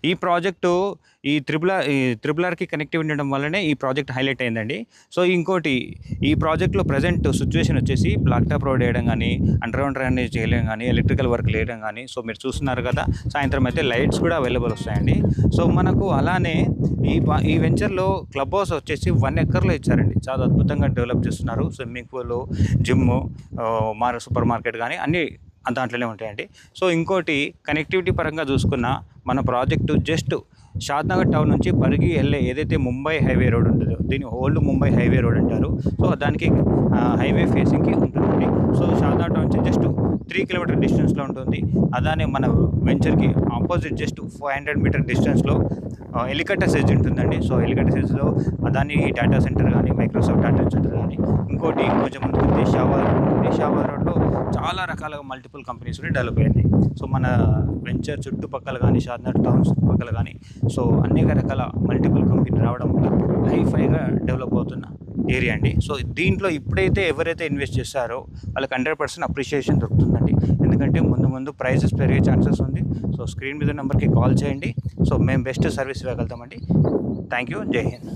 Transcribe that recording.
ఈ project triple ఆర్కి connective ఉండడం వల్లనే ఈ ప్రాజెక్ట్ హైలైట్ అయిందండి. సో ఇంకోటి, ఈ ప్రాజెక్ట్లో ప్రజెంట్ సిచ్యువేషన్ వచ్చేసి బ్లాక్ టాప్ రోడ్ వేయడం కానీ, అండర్గ్రౌండ్ డ్రైనేజ్ చేయడం కానీ, ఎలక్ట్రికల్ వర్క్ వేయడం కానీ. సో మీరు చూస్తున్నారు కదా, సాయంత్రం అయితే లైట్స్ కూడా అవైలబుల్ వస్తాయండి. సో మనకు అలానే ఈ వెంచర్లో క్లబ్ హౌస్ వచ్చేసి 1 ఎకర్లో ఇచ్చారండి. చాలా అద్భుతంగా డెవలప్ చేస్తున్నారు. Swimming pool, gym, super market కానీ అన్నీ దాంట్లోనే ఉంటాయండి. సో ఇంకోటి, కనెక్టివిటీ పరంగా చూసుకున్న మన ప్రాజెక్టు జస్ట్ షాద్నగర్ టౌన్ నుంచి పరిగి వెళ్ళే ఏదైతే ముంబై హైవే రోడ్ ఉంటుందో, దీన్ని ఓల్డ్ ముంబై హైవే రోడ్ అంటారు. సో దానికి హైవే ఫేసింగ్కి ఉంటుందండి. సో షాద్నగర్ టౌన్ నుంచి జస్ట్ 3 కిలోమీటర్ డిస్టెన్స్లో ఉంటుంది. అలానే మన వెంచర్కి ఆపోజిట్ జస్ట్ 500 మీటర్ డిస్టెన్స్లో ఎలికట్టర్ సెజ్ ఉంటుందండి. సో ఎలికట్టర్ సెజ్లో అదాని డేటా సెంటర్ కానీ, మైక్రోసాఫ్ట్ డేటా సెంటర్ కానీ, ఇంకోటి కొంచెం ముందుకు దేశాబాద్ ఉంటుంది. దేశాబాద్ రోడ్లో చాలా రకాల మల్టిపుల్ కంపెనీస్ డెవలప్ అయ్యాయి. సో మన వెంచర్ చుట్టుపక్కల కానీ, షాద్నగర్ టౌన్ చుట్టుపక్కల కానీ, సో అనేక రకాల మల్టిపుల్ కంపెనీ రావడం వల్ల హైఫైగా డెవలప్ అవుతున్న ఏరియా అండి. సో దీంట్లో ఇప్పుడైతే ఎవరైతే ఇన్వెస్ట్ చేస్తారో వాళ్ళకి 100% అప్రిషియేషన్ దొరుకుతుందండి. ఎందుకంటే ముందు ప్రైజెస్ పెరిగే ఛాన్సెస్ ఉంది. సో స్క్రీన్ మీద నెంబర్కి కాల్ చేయండి. సో మేము బెస్ట్ సర్వీస్ ఇవ్వగలుగుతామండి. Thank you. జై హింద్.